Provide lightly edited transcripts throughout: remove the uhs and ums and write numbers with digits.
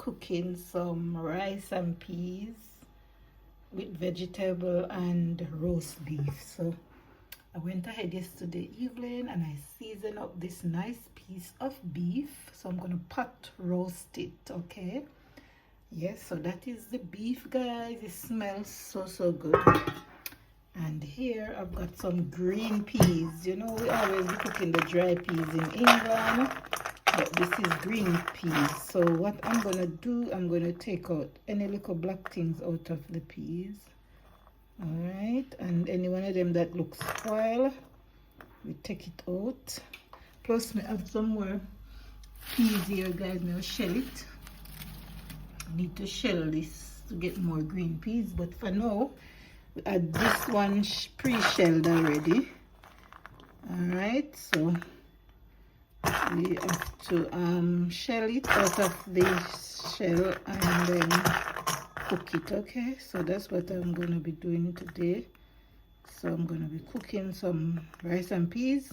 cooking some rice and peas with vegetable and roast beef. So I went ahead yesterday evening and I seasoned up this nice piece of beef. So I'm gonna pot roast it, okay? Yes, so that is the beef, guys. It smells so good. And here I've got some green peas. You know, we always be cooking the dry peas in England, but this is green peas. So what I'm gonna do, I'm gonna take out any little black things out of the peas. All right, and any one of them that looks spoiled, we take it out. Plus me have some more peas here, guys. Now shell it. I need to shell this to get more green peas, but for now we add this one pre-shelled already. All right, so we have to shell it out of the shell and then cook it. Okay, so that's what I'm going to be doing today. So I'm going to be cooking some rice and peas,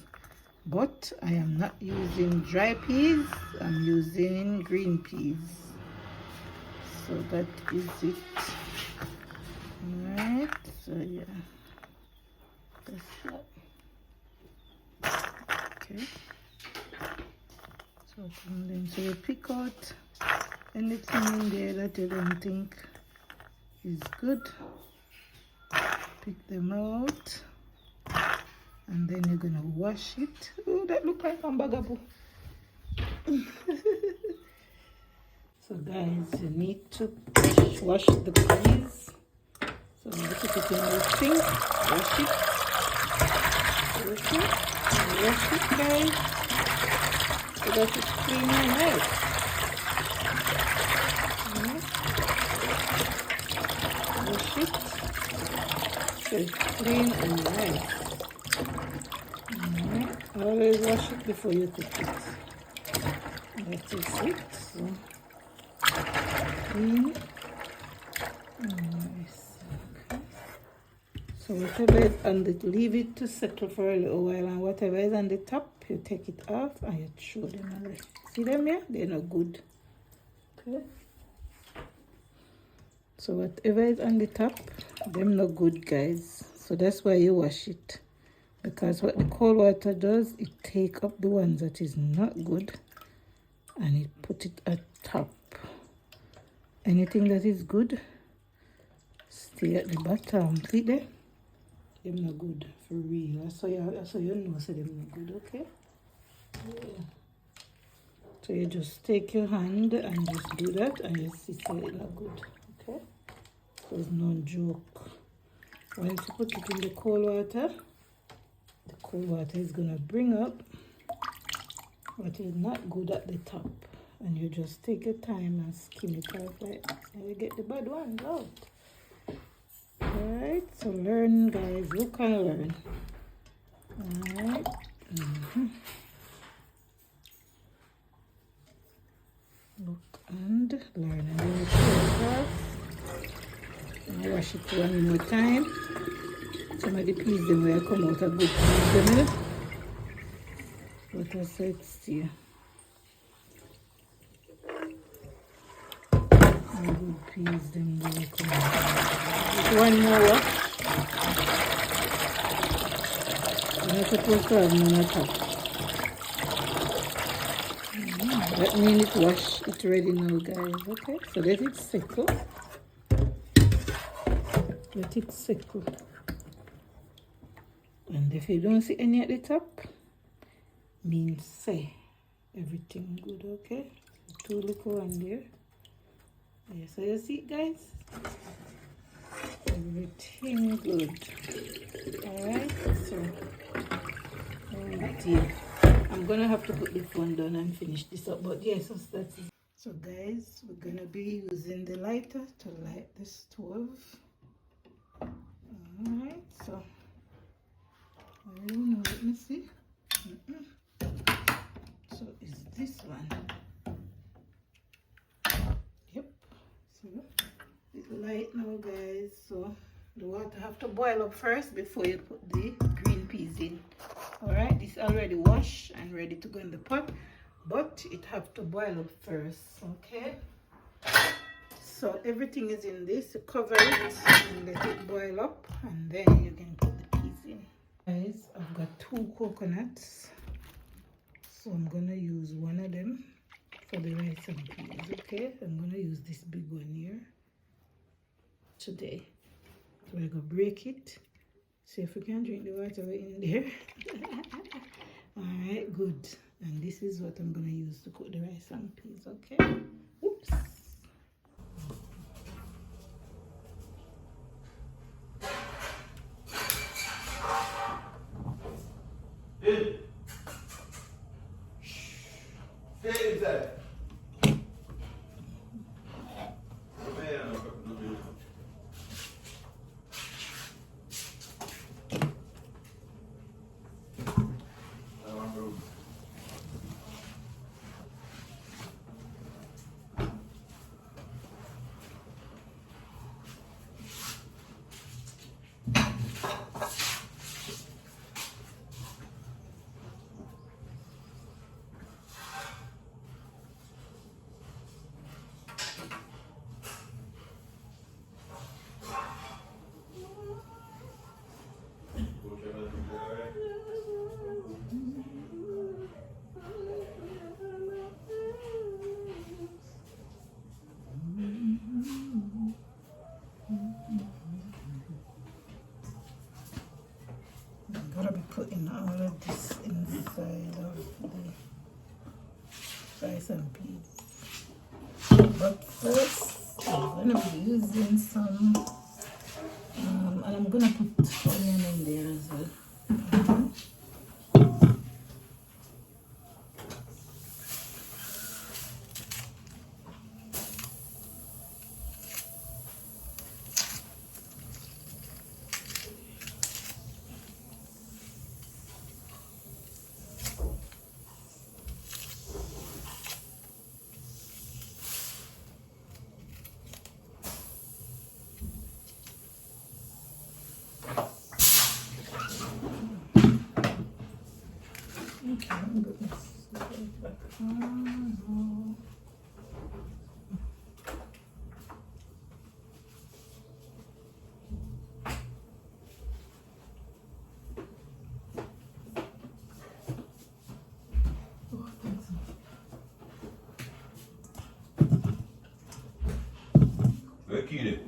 but I am not using dry peas, I'm using green peas. So that is it. All right, so yeah, that's that. Okay, so you pick out anything in there that you don't think is good, pick them out, and then you're gonna wash it. Oh, that look like bagabu. So guys, you need to wash the peas. So I'm gonna put it in the sink, wash it, guys, so that it's clean and nice. Wash it so it's clean and nice. Always wash it before you cook it. That is it. So clean and nice. Okay. So whatever is on the, leave it to settle for a little while, and whatever is on the top, you take it off and you throw them away. See them here? They're not good. Okay. So whatever is on the top, them not good, guys. So that's why you wash it. Because what the cold water does, it take up the ones that is not good and it put it at top. Anything that is good, stay at the bottom. See there? Them not good for real. So you know, so them not good, okay? Yeah. So you just take your hand and just do that and you see so it's not good, okay? So it's no joke. Once you put it in the cold water is gonna bring up what is not good at the top, and you just take your time and skim it off like that, and you get the bad ones out. Alright, so learn, guys, look and learn. Alright. Look and learn, and then you peel it off and wash it one more time. Some of the peas them will come out a good peas them, but I said still good peas them will come out. Just one more wash. You're not supposed to have none at all. That means it wash it ready now, guys. Okay, so let it settle. Let it settle. And if you don't see any at the top, means say everything good, okay? Two little one there. Yeah, so you see, guys, everything good. Alright, so yeah. I'm gonna have to put the phone down and finish this up, but yes, yeah, so that's it. So guys, we're gonna be using the lighter to light the stove. Alright, so I don't know, let me see. So is this one? Yep. So it's light now, guys. So the water have to boil up first before you put the green peas in. Alright, this already washed and ready to go in the pot, but it have to boil up first. Okay, So everything is in this. Cover it and let it boil up, and then you can put the peas in. Guys, I've got 2 coconuts, so I'm gonna use one of them for the rice and peas. Okay, I'm gonna use this big one here today. So we're gonna break it. See if we can drink the water in there. All right, good. And this is what I'm gonna use to cook the rice and peas. Okay. Oops. I'm gonna be putting all of this inside of the rice and peas. But first, I'm gonna be using some, and I'm gonna put onion in there as well. Okay, I'm good. Look at it.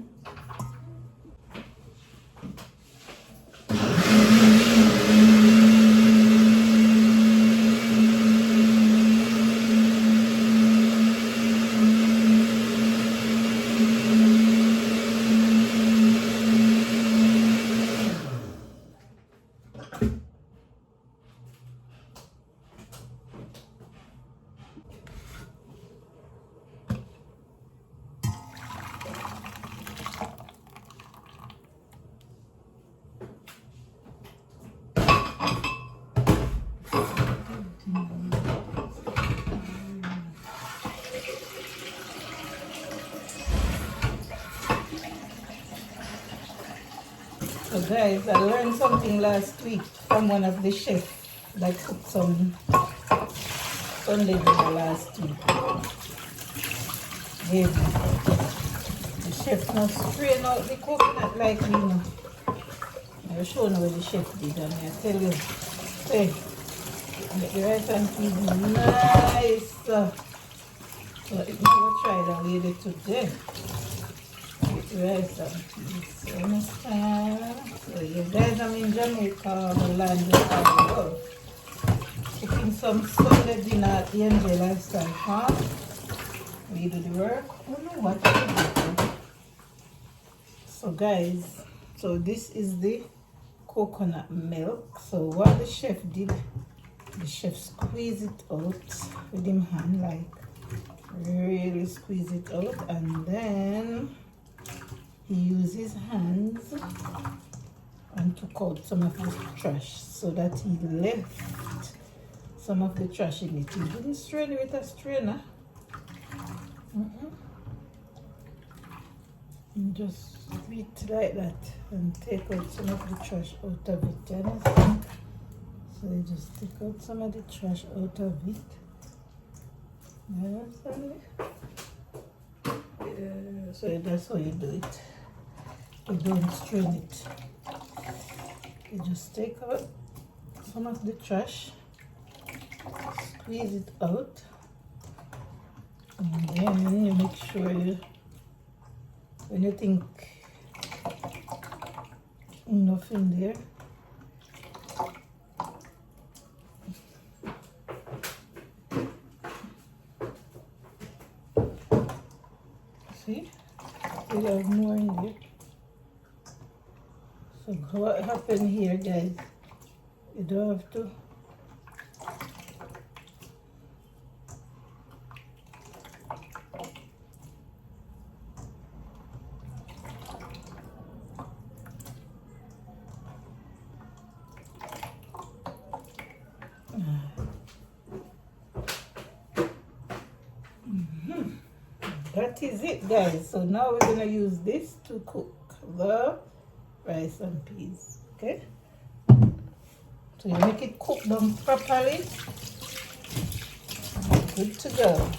So guys, I learned something last week from one of the chefs that cooked some Sunday dinner last week. The chef now strain out the coconut like me now. I'll show you what the chef did, and I tell you, hey, make the rice and peas nice. So if you ever try that lady today, with the rice and peas. You understand? So you guys, I'm in Jamaica, the land of our love. Cooking some Sunday dinner at the MJ Lifestyle Farm. We do the work. I don't know what to do. So guys, so this is the coconut milk. So what the chef did, the chef squeezed it out with him hand, like really squeeze it out, and then he used his hands and took out some of the trash so that he left some of the trash in it. He didn't strain it with a strainer. And just beat like that and take out some of the trash out of it. You understand? So you just take out some of the trash out of it. You understand it? So that's how you do it. You don't strain it. You just take out some of the trash, squeeze it out, and then you make sure when you think enough in there, see, we have more in there. So what happened here, guys, you don't have to that is it, guys. So now we're gonna use this to cook the rice and peas. Okay, so you make it cook them properly. Good to go.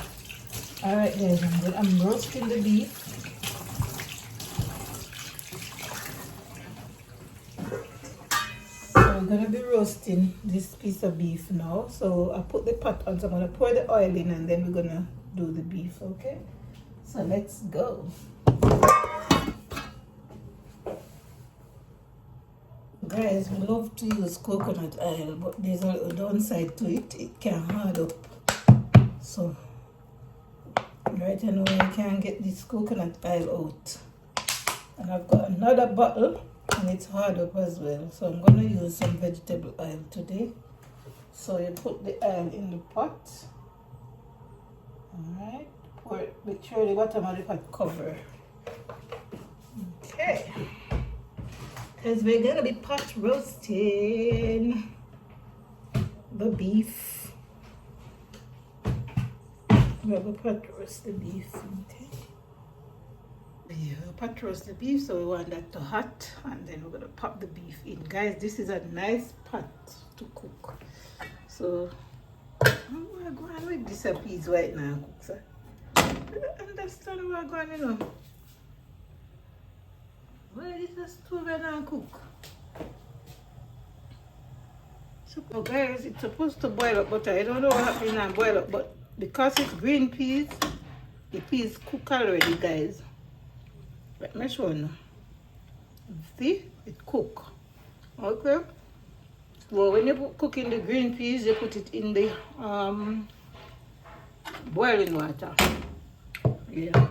All right, guys, I'm roasting the beef. So we're gonna be roasting this piece of beef now. So I put the pot on, so I'm gonna pour the oil in and then we're gonna do the beef. Okay, so let's go. Guys, we love to use coconut oil, but there's a downside to it. It can hard up. So right now I can't get this coconut oil out. And I've got another bottle and it's hard up as well. So I'm gonna use some vegetable oil today. So you put the oil in the pot. Alright. Pour it, make sure the bottom of the pot cover. Okay. Because we're gonna be pot roasting the beef. We're gonna pot roast the beef. Okay. Yeah, we'll pot roast the beef, so we want that to hot, and then we're gonna pop the beef in. Guys, this is a nice pot to cook. So I'm gonna go on with this piece right now, cook, sir. I don't understand where I'm going, you know. Where is the stove and I cook? So guys, it's supposed to boil up, but I don't know what happened and boil up, but because it's green peas, the peas cook already, guys. Let me show you. See? It cook. Okay? Well, when you cook in the green peas, you put it in the boiling water. Yeah.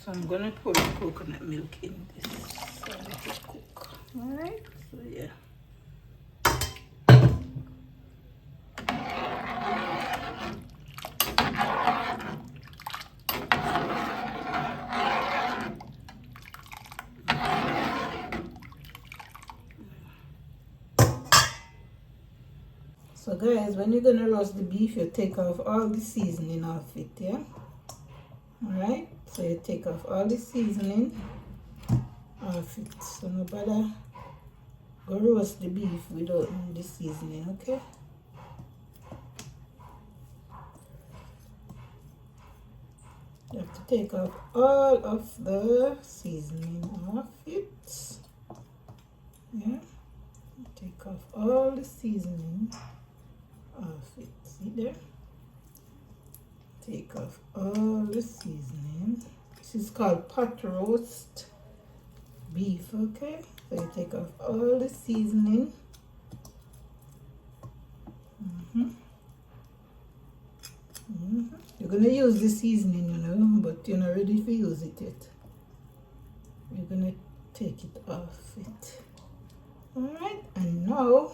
So I'm gonna pour the coconut milk in this so let it cook. Alright, so yeah. So guys, when you're gonna roast the beef, you take off all the seasoning off it, yeah? Alright, so you take off all the seasoning off it. So nobody go roast the beef without the seasoning, okay? You have to take off all of the seasoning off it. Yeah, take off all the seasoning off it. See there? Take off all the seasoning. This is called pot roast beef, okay? So you take off all the seasoning. You're gonna use the seasoning, you know, but you're not ready to use it yet. You're gonna take it off it. Alright, and now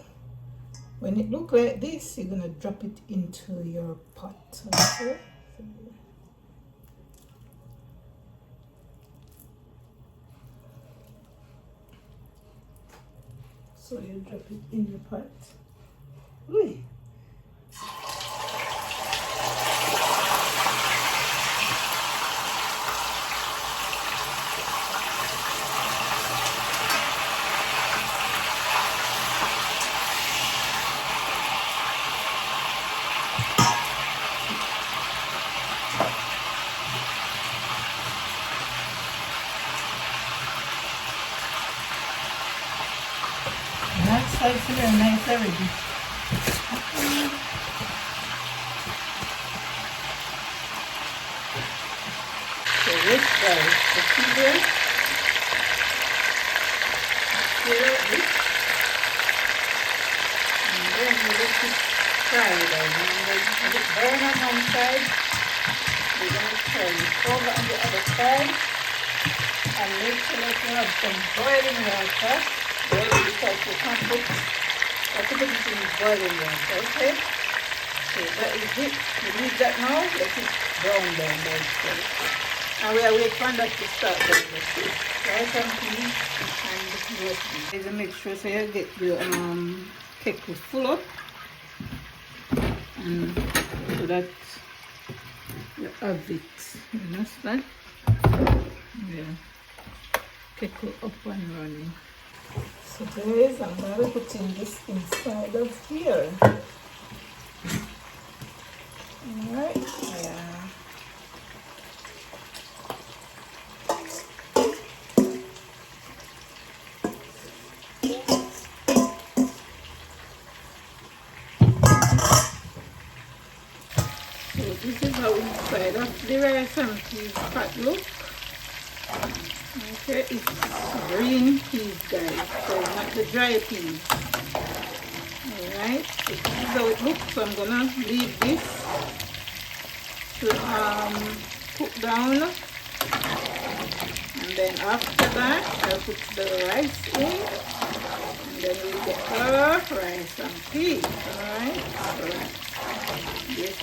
when it looks like this, you're gonna drop it into your pot. Okay? So you drop it in the pot. Ooh. sides very nice already. So this guys, the see there? See like this? And then we let it fry down. And then if it burn on one side, we're going to turn it over on the other side. And make sure that you have some boiling water. Boiling because you can't put it in boiling water, okay? So that is it. We leave that now. Let it brown down by itself. And we are waiting for that to start down the soup. Rice and peas and roast beef. Just make sure so you get your kettle full up. And so that you have it. You understand? Yeah. Kettle up and running. So guys, I'm going to be putting this inside of here. Alright. Yeah. So this is how inside of the rice and peas pot look. Okay, it's green peas, guys, so not the dry peas. Alright, so this is how it looks. So I'm gonna leave this to cook down, and then after that I'll put the rice in, and then we'll get the rice and peas. Alright, so yes,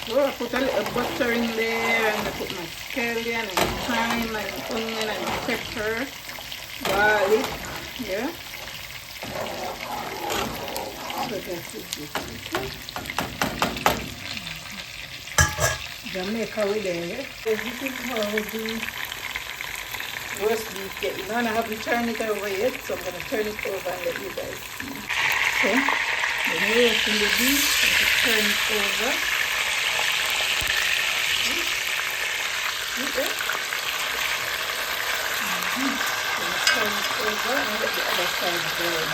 so I put a little butter in there, and I put my scallion and thyme and onion and pepper, garlic, yeah. So that is it, okay. Jamaica with there, yeah. So this is how the roast beef get in. And I haven't turned it over yet, so I'm going to turn it over and let you guys see. So, when you're roasting the beef, I have to turn it over. Okay. Turn it over and let the other side burn.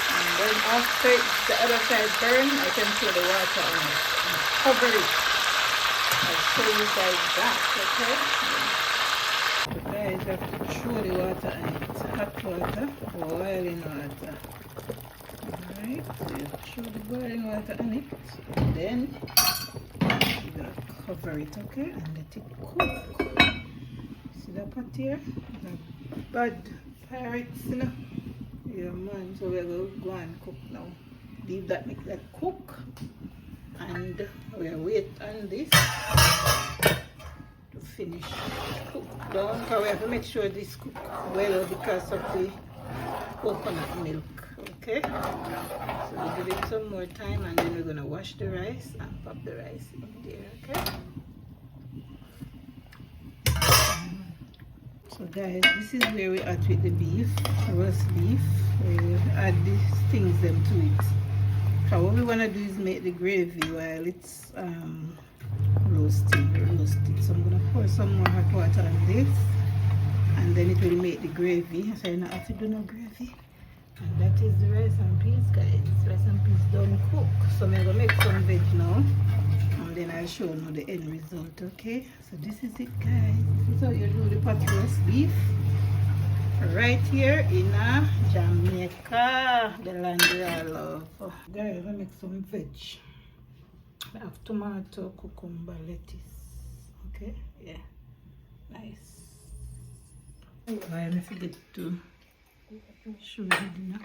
And then after the other side burn, I can throw the water on it and cover it. I'll show you guys that, okay? So guys, I have to throw the water on it. Hot water, boiling water. Alright, so you throw the boiling water on it, and then you're gonna cover it, okay, and let it cook. See that pot here? The bad pirates, you know? Yeah, man. So we're going to go and cook now. Leave that, make that cook, and we'll wait on this to finish cook down. Because we have to make sure this cook well because of the coconut milk. Okay, so we'll give it some more time, and then we're gonna wash the rice and pop the rice in there. Okay. So guys, this is where we at with the beef, roast beef. We add these things them to it. So what we wanna do is make the gravy while it's roasted. So I'm gonna pour some more hot water on this, and then it will make the gravy. So you don't have to do no gravy. And that is the rice and peas, guys. Rice and peas done cook. So I'm gonna make some veg now, and then I'll show you the end result. Okay, so this is it, guys. This is how you do the pot roast beef right here in Jamaica, the land where I love. Guys, I make some veg. I have tomato, cucumber, lettuce. Okay, yeah, nice. I forget to show you dinner.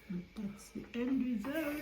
And that's the end result.